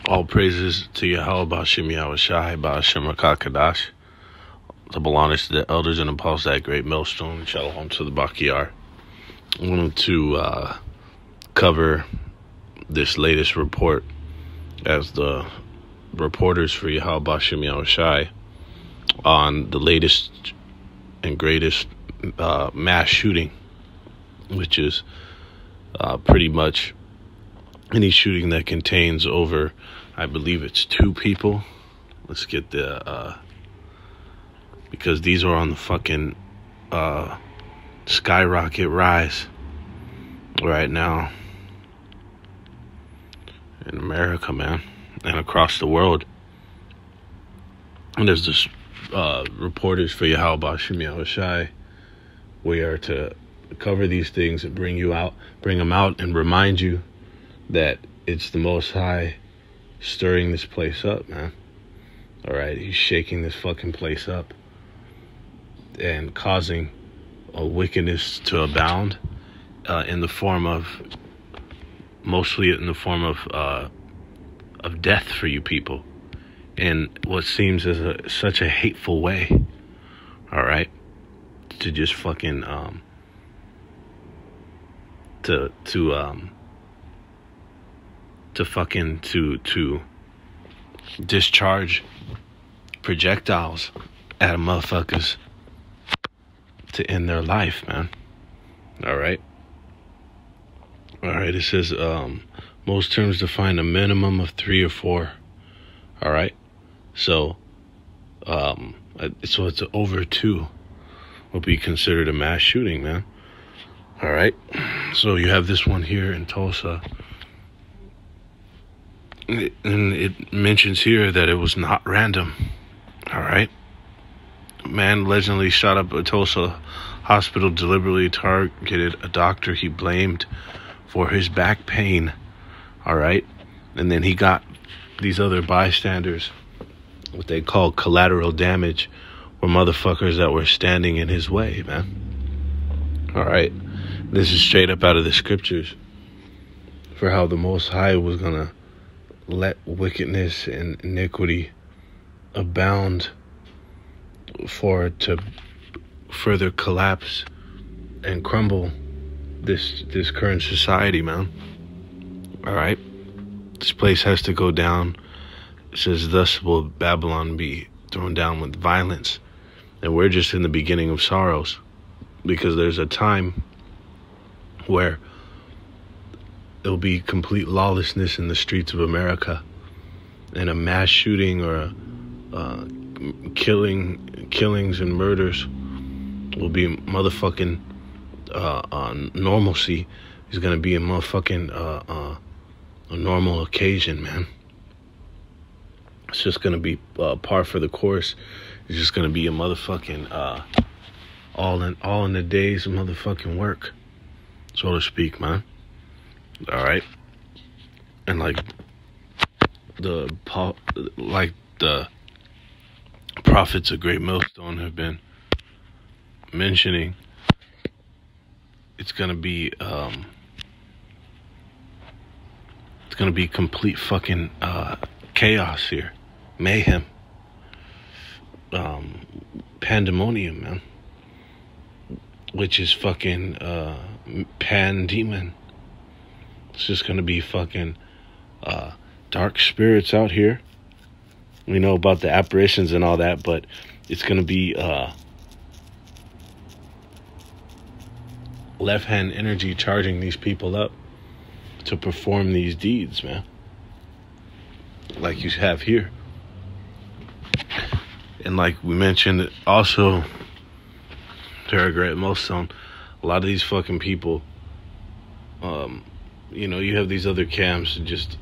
All praises to Yahweh, Ba'ashem Yahushai, Ba'ashem Rakakadash. Double honors to the elders and apostles, that great millstone. Shalom to the Bakiyar. I wanted to cover this latest report as the reporters for Yahweh, Ba'ashem Yahushai on the latest and greatest mass shooting, which is pretty much any shooting that contains over, I believe it's 2 people. Let's get the, because these are on the fucking skyrocket rise right now in America, man, and across the world. And there's this reporters for Yahweh Ba'ashem Yahushai. We are to cover these things and bring them out and remind you that it's the Most High stirring this place up, man. All right, he's shaking this fucking place up and causing a wickedness to abound mostly in the form of death for you people in what seems as such a hateful way. All right, to just fucking to discharge projectiles at motherfuckers to end their life, man. All right. It says most terms define a minimum of 3 or 4. All right. So it's over 2 will be considered a mass shooting, man. All right. So you have this one here in Tulsa. And it mentions here that it was not random. All right. A man allegedly shot up a Tulsa hospital, deliberately targeted a doctor he blamed for his back pain. All right. And then he got these other bystanders, what they call collateral damage, were motherfuckers that were standing in his way, man. All right. This is straight up out of the scriptures for how the Most High was going to let wickedness and iniquity abound for it to further collapse and crumble this current society, man. All right. This place has to go down. It says, thus will Babylon be thrown down with violence. And we're just in the beginning of sorrows, because there's a time where there'll be complete lawlessness in the streets of America, and a mass shooting or killings and murders will be motherfucking normalcy. Is going to be a motherfucking a normal occasion, man. It's just going to be par for the course. It's just going to be a motherfucking all in the day's motherfucking work, so to speak, man. All right. And like the prophets of Great Millstone have been mentioning, it's gonna be complete fucking chaos here, mayhem, pandemonium, man, which is fucking pandemon. It's just going to be fucking dark spirits out here. We know about the apparitions and all that, but it's going to be left-hand energy charging these people up to perform these deeds, man. Like you have here. And like we mentioned also, they're a great millstone. A lot of these fucking people, you have these other camps, just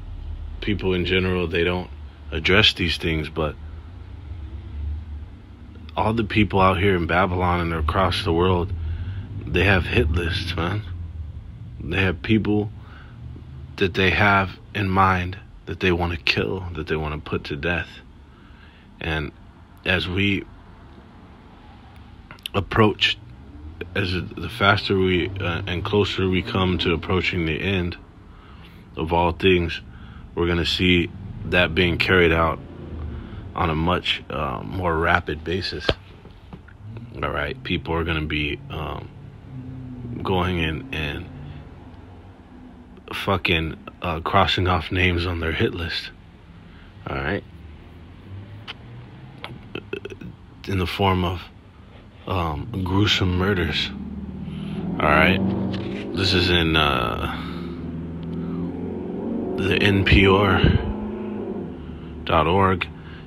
people in general, they don't address these things, but all the people out here in Babylon and across the world, they have hit lists, man. They have people that they have in mind that they want to kill, that they want to put to death. And as we approach, the faster we and closer we come to approaching the end of all things, we're going to see that being carried out on a much more rapid basis. All right, people are going to be going in and fucking crossing off names on their hit list. All right, in the form of gruesome murders. All right, this is in the NPR.org.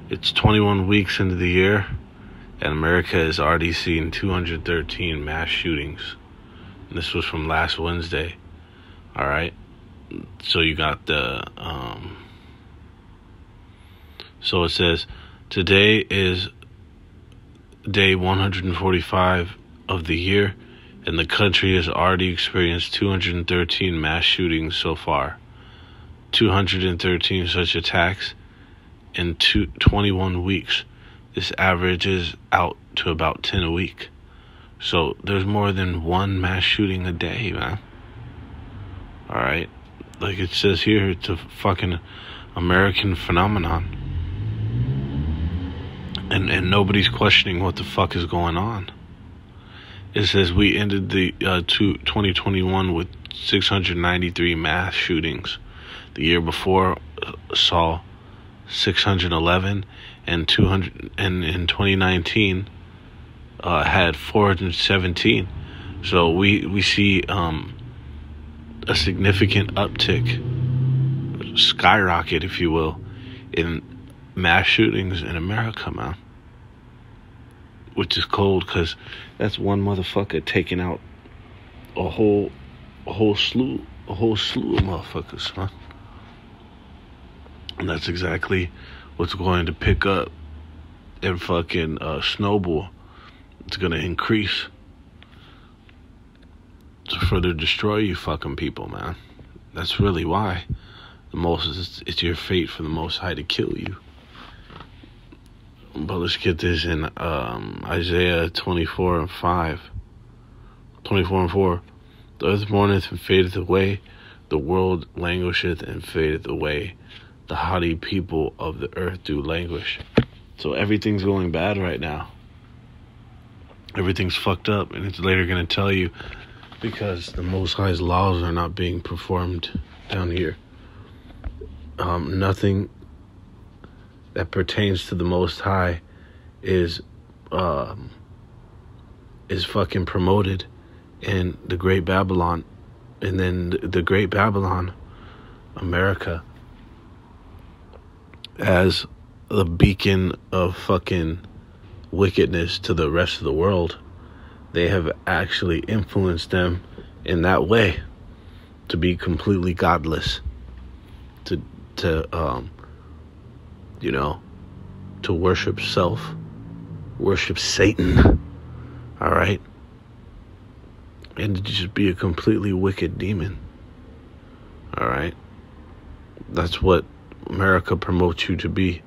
It's 21 weeks into the year, and America has already seen 213 mass shootings. And this was from last Wednesday. All right, so you got the so it says today is day 145 of the year, and the country has already experienced 213 mass shootings so far. 213 such attacks in 21 weeks. This averages out to about 10 a week. So there's more than one mass shooting a day, man. All right, like it says here, it's a fucking American phenomenon, and nobody's questioning what the fuck is going on. It says we ended the 2021 with 693 mass shootings. The year before saw 611, and 200, and in 2019 had 417. So we see a significant uptick, skyrocket, if you will, in mass shootings in America, man. Which is cold, because that's one motherfucker taking out a whole slew of motherfuckers, man. And that's exactly what's going to pick up and fucking snowball. It's going to increase to further destroy you fucking people, man. That's really why it's your fate for the Most High to kill you. But let's get this in Isaiah 24 and 4. The earth mourneth and fadeth away, the world languisheth and fadeth away. The haughty people of the earth do languish. So everything's going bad right now. Everything's fucked up, and it's later going to tell you, because the Most High's laws are not being performed down here. Nothing that pertains to the Most High is fucking promoted in the Great Babylon. And then the Great Babylon, America, as a beacon of fucking wickedness to the rest of the world, they have actually influenced them in that way to be completely godless, to worship self, worship Satan, all right, and to just be a completely wicked demon, all right. That's what America promotes you to be.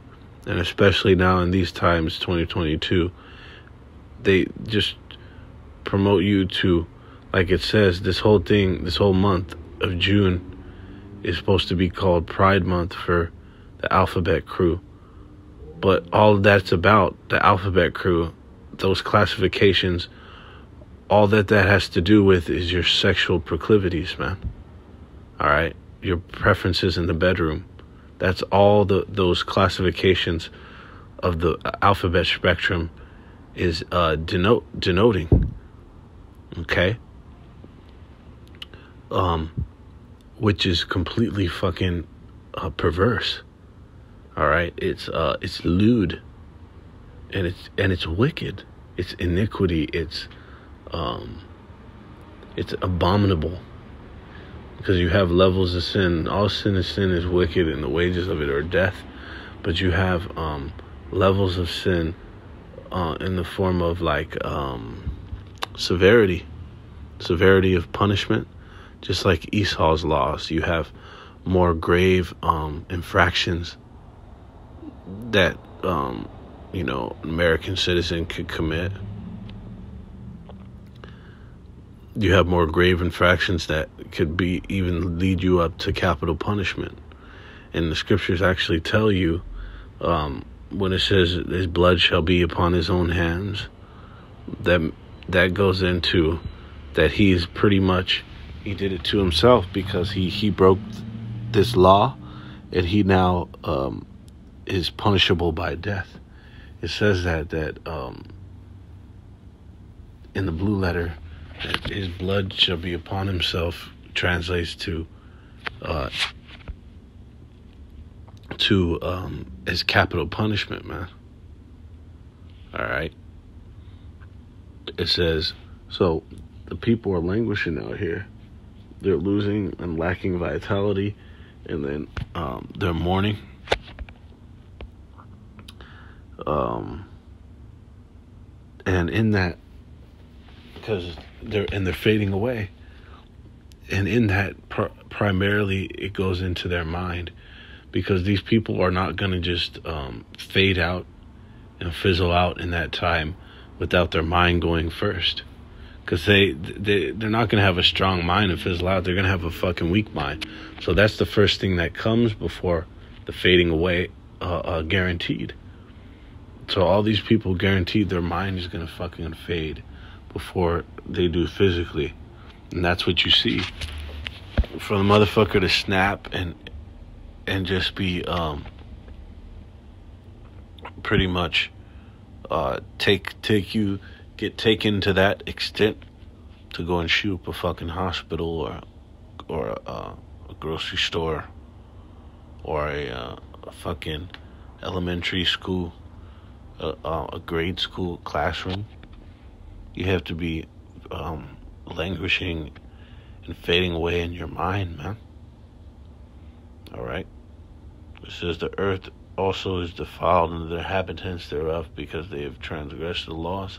And especially now in these times, 2022, they just promote you to, like it says, this whole month of June is supposed to be called Pride Month for the Alphabet Crew. But all that's about, the Alphabet Crew, those classifications, all that has to do with is your sexual proclivities, man. All right? Your preferences in the bedroom. That's all those classifications of the alphabet spectrum is denoting. Okay? Which is completely fucking perverse. All right? It's lewd, and it's wicked. It's iniquity. It's abominable. Because you have levels of sin. All sin is wicked, and the wages of it are death. But you have levels of sin in the form of like severity of punishment. Just like Esau's laws, you have more grave infractions that American citizen could commit. You have more grave infractions that could be even lead you up to capital punishment. And the scriptures actually tell you, when it says his blood shall be upon his own hands, that goes into that he's pretty much, he did it to himself, because he broke this law, and he now is punishable by death. It says that in the blue letter, that his blood shall be upon himself, translates to as capital punishment, man. All right. It says, so the people are languishing out here. They're losing and lacking vitality, and then they're mourning. And in that, because they're fading away, and in that primarily it goes into their mind, because these people are not going to just fade out and fizzle out in that time without their mind going first. Because they're not going to have a strong mind and fizzle out. They're going to have a fucking weak mind. So that's the first thing that comes before the fading away, guaranteed. So all these people, guaranteed their mind is going to fucking fade before they do physically. And that's what you see. For the motherfucker to snap and just be pretty much get taken to that extent to go and shoot up a fucking hospital or a grocery store or a fucking elementary school, a grade school classroom. You have to be languishing and fading away in your mind, man. All right. It says the earth also is defiled, and the inhabitants thereof, because they have transgressed the laws,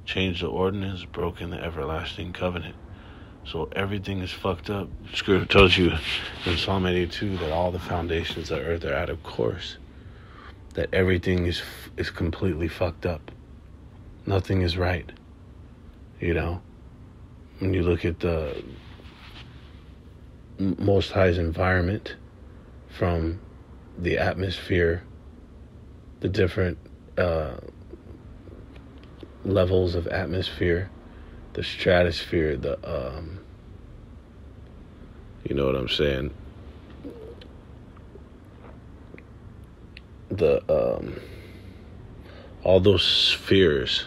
changed the ordinance, broken the everlasting covenant. So everything is fucked up. Scripture tells you in Psalm 82 that all the foundations of earth are out of course. That everything is completely fucked up. Nothing is right. You know, when you look at the Most High's environment, from the atmosphere, the different levels of atmosphere, the stratosphere, you know what I'm saying, all those spheres,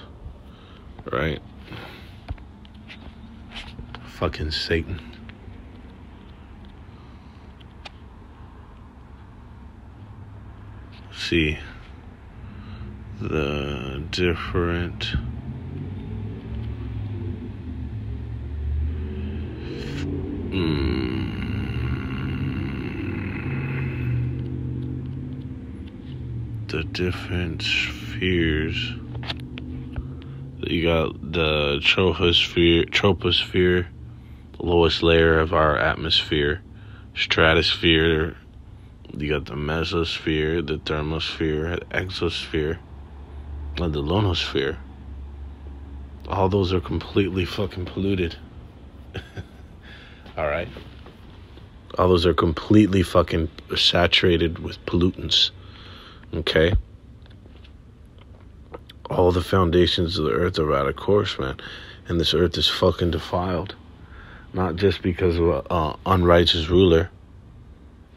right? Fucking Satan. See the different spheres. You got the troposphere, the lowest layer of our atmosphere, stratosphere. You got the mesosphere, the thermosphere, the exosphere, and the ionosphere. All those are completely fucking polluted. All right. All those are completely fucking saturated with pollutants. Okay. All the foundations of the earth are out of course, man. And this earth is fucking defiled. Not just because of an unrighteous ruler,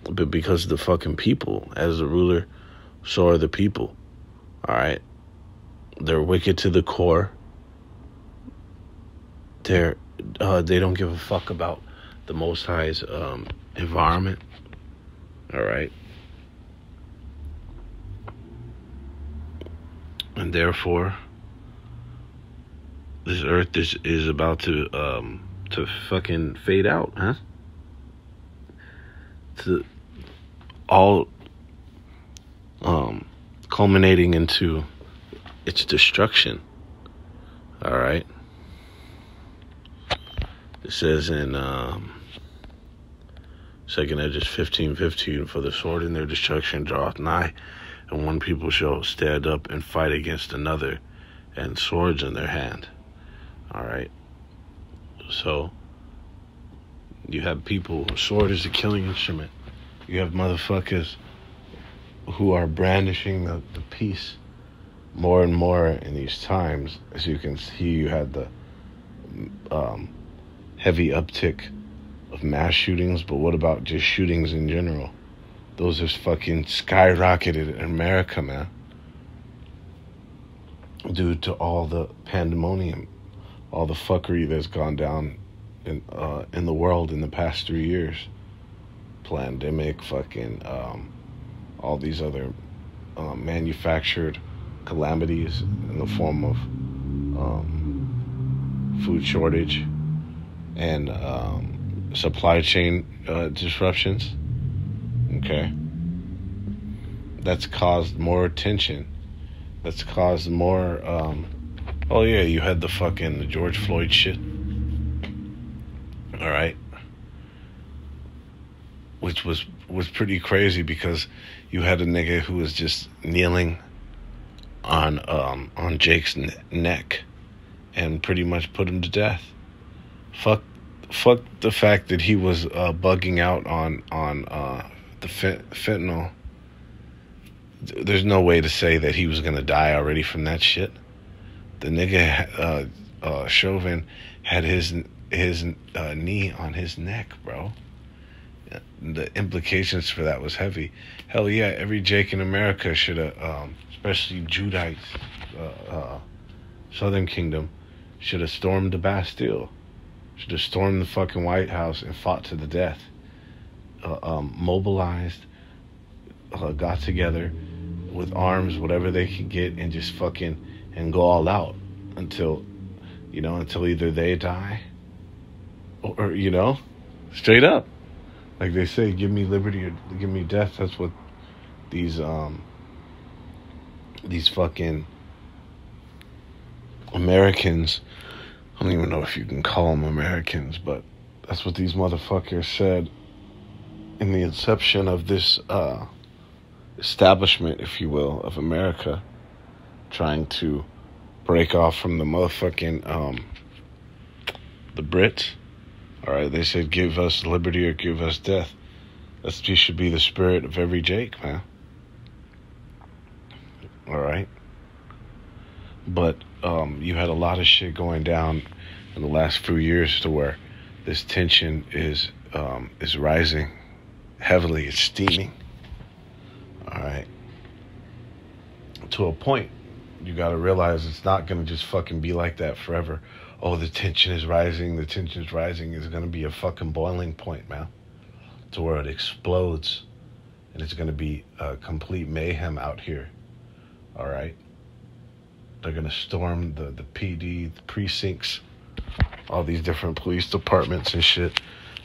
but because of the fucking people. As the ruler, so are the people. All right. They're wicked to the core. They don't give a fuck about the Most High's environment. All right. And therefore, this earth is about to fucking fade out, huh? To all culminating into its destruction. All right. It says in 2 Edges 15:15, for the sword in their destruction draweth nigh, and one people shall stand up and fight against another, and swords in their hand. All right. So you have people. Sword is a killing instrument. You have motherfuckers who are brandishing the peace more and more in these times. As you can see, you had the heavy uptick of mass shootings, but what about just shootings in general? Those have fucking skyrocketed in America, man, due to all the pandemonium, all the fuckery that's gone down in the world in the past 3 years. Pandemic, fucking all these other manufactured calamities in the form of food shortage and supply chain disruptions. Okay, that's caused more tension. That's caused more. Oh yeah, you had the George Floyd shit. All right, which was pretty crazy because you had a nigga who was just kneeling on Jake's neck and pretty much put him to death. Fuck the fact that he was bugging out on the fentanyl. There's no way to say that he was gonna die already from that shit. The nigga Chauvin had his knee on his neck, bro. The implications for that was heavy. Hell yeah, every Jake in America should have, especially Judites, Southern Kingdom, should have stormed the Bastille, should have stormed the fucking White House and fought to the death. Mobilized, got together with arms, whatever they could get, and just fucking and go all out until either they die or straight up. Like they say, give me liberty or give me death. That's what these fucking Americans, I don't even know if you can call them Americans, but that's what these motherfuckers said in the inception of this establishment, if you will, of America, trying to break off from the motherfucking the Brits. All right, they said, give us liberty or give us death. That should be the spirit of every Jake, man. All right. But you had a lot of shit going down in the last few years to where this tension is rising heavily. It's steaming. All right. To a point, you got to realize it's not going to just fucking be like that forever. Oh, the tension is rising. The tension is rising. Is going to be a fucking boiling point, man, to where it explodes, and it's going to be a complete mayhem out here. All right. They're going to storm the PD, the precincts, all these different police departments and shit.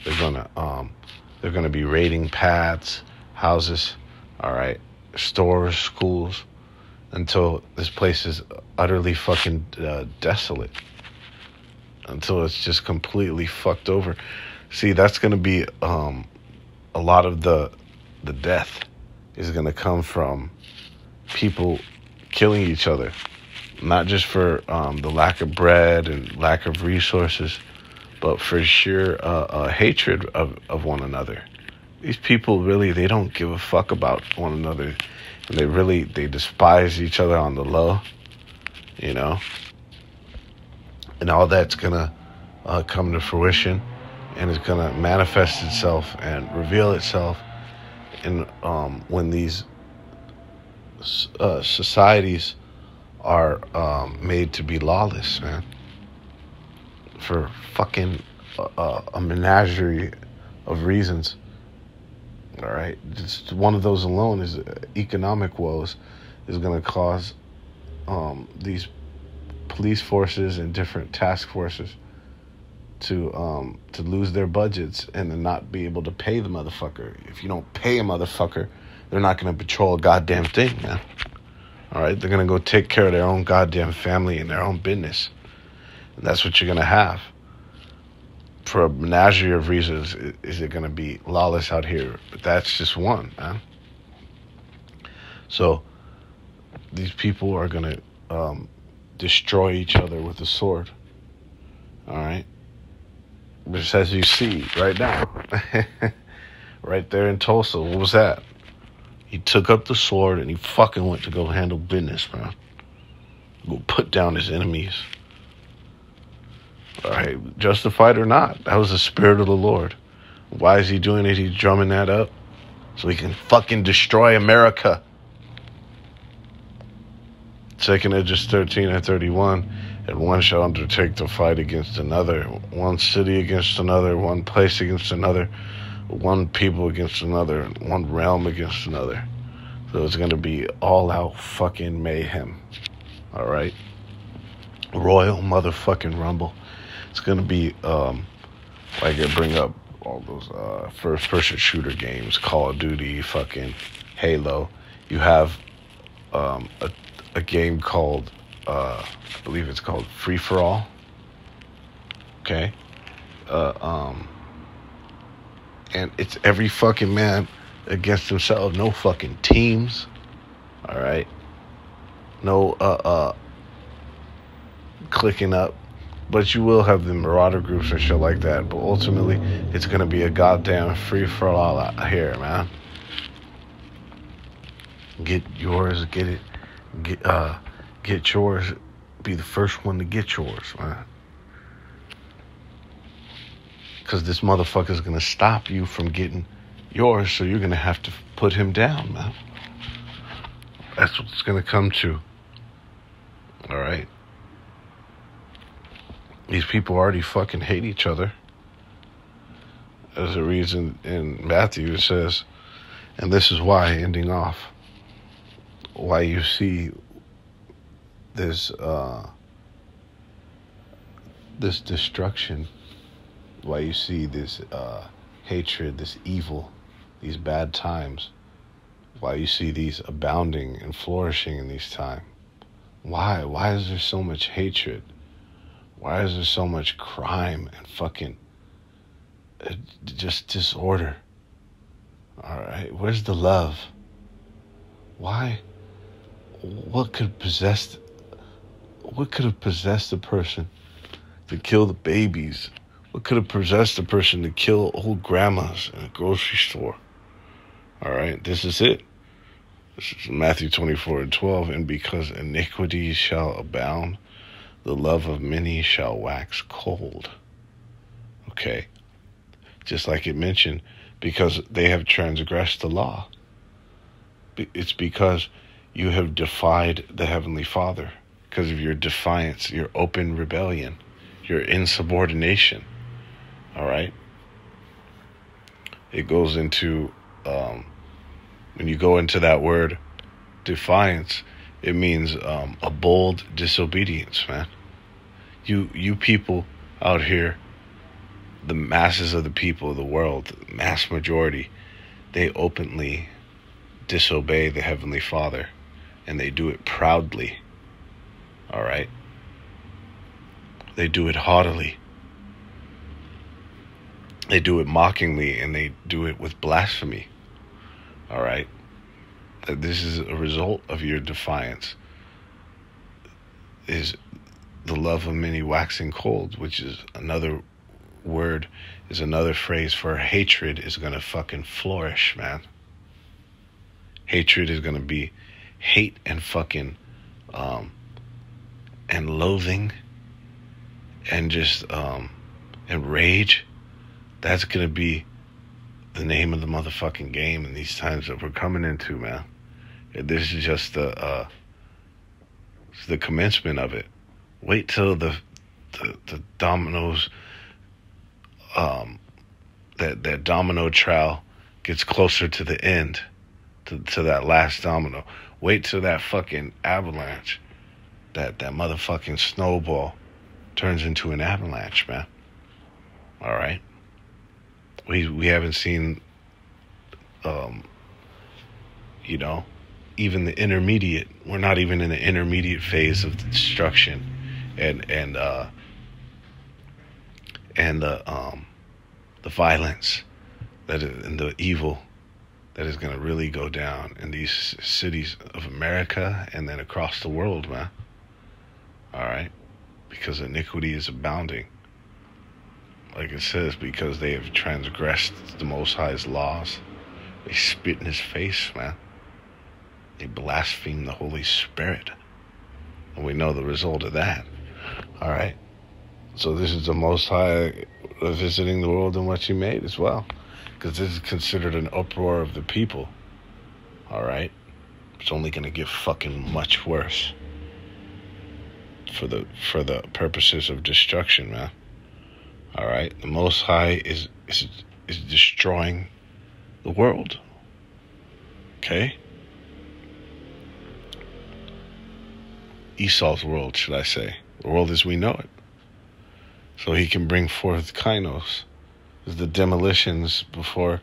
They're going to be raiding pads, houses, all right, stores, schools, until this place is utterly fucking desolate. Until it's just completely fucked over. See, that's going to be a lot of the death is going to come from people killing each other. Not just for the lack of bread and lack of resources, but for sheer hatred of one another. These people really, they don't give a fuck about one another. And they despise each other on the low, And all that's going to come to fruition, and it's going to manifest itself and reveal itself in when these societies are made to be lawless, man. For fucking a menagerie of reasons. All right, just one of those alone is economic woes is going to cause these police forces and different task forces to lose their budgets and to not be able to pay the motherfucker. If you don't pay a motherfucker, they're not going to patrol a goddamn thing, man. All right, they're going to go take care of their own goddamn family and their own business. And that's what you're going to have. For a menagerie of reasons, is it going to be lawless out here? But that's just one, man. So these people are going to destroy each other with a sword. All right? Just as you see right now. right there in Tulsa. What was that? He took up the sword and he fucking went to go handle business, man. Go put down his enemies. All right, justified or not, that was the spirit of the Lord. Why is he doing it? He's drumming that up so he can fucking destroy America. 2 Esdras 13 and 31. And one shall undertake to fight against another, one city against another, one place against another, one people against another, one realm against another. So it's going to be all out fucking mayhem. All right? Royal motherfucking Rumble. It's going to be, like I bring up all those first-person shooter games, Call of Duty, fucking Halo. You have a game called, I believe it's called Free For All. Okay? And it's every fucking man against himself. No fucking teams. All right? No, clicking up. But you will have the marauder groups and shit like that. But ultimately, it's going to be a goddamn free-for-all out here, man. Get yours, get it. Get yours. Be the first one to get yours, man. Because this motherfucker's going to stop you from getting yours, so you're going to have to put him down, man. That's what it's going to come to. All right? These people already fucking hate each other. There's a reason in Matthew it says, and this is why, ending off, why you see this this destruction, why you see this hatred, this evil, these bad times, why you see these abounding and flourishing in these times. Why is there so much hatred? Why is there so much crime and fucking just disorder? All right, where's the love? Why? What could have possessed a person to kill the babies? What could have possessed a person to kill old grandmas in a grocery store? All right, this is it. This is Matthew 24 and 12. And because iniquity shall abound, the love of many shall wax cold. Okay. Just like it mentioned, because they have transgressed the law. It's because you have defied the Heavenly Father. Because of your defiance, your open rebellion, your insubordination. All right? It goes into, when you go into that word, defiance, it means a bold disobedience, man. You people out here, the masses of the people of the world, the mass majority, they openly disobey the Heavenly Father, and they do it proudly. All right? They do it haughtily. They do it mockingly, and they do it with blasphemy. All right? This is a result of your defiance. Is the love of many waxing cold, which is another word, is another phrase for hatred is going to fucking flourish, man. Hatred is going to be hate and fucking, and loathing and just, and rage. That's going to be the name of the motherfucking game in these times that we're coming into, man. This is just the commencement of it. Wait till the dominoes, that domino trail gets closer to the end, to that last domino. Wait till that fucking avalanche, that motherfucking snowball turns into an avalanche, man. All right. We haven't seen, even the intermediate. We're not even in the intermediate phase of the destruction, and the violence and the evil that is going to really go down in these cities of America and then across the world, man. All right, because iniquity is abounding. Like it says, because they have transgressed the Most High's laws. They spit in his face, man. They blaspheme the Holy Spirit. And we know the result of that. All right? So this is the Most High visiting the world in what he made as well. Because this is considered an uproar of the people. All right? It's only going to get fucking much worse. For the purposes of destruction, man. All right? The Most High is destroying the world. Okay? Esau's world, should I say. The world as we know it. So he can bring forth kainos. The demolitions before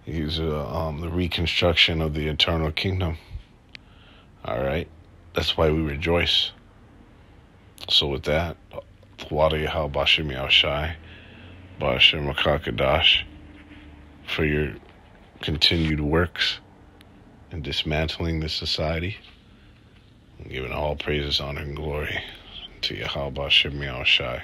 the reconstruction of the eternal kingdom. All right? That's why we rejoice. So with that, Thwada Yahal Bashim Yahushai, Bashim Rakakadash, for your continued works in dismantling this society, and giving all praises, honor, and glory to Yahal Bashim Yahushai.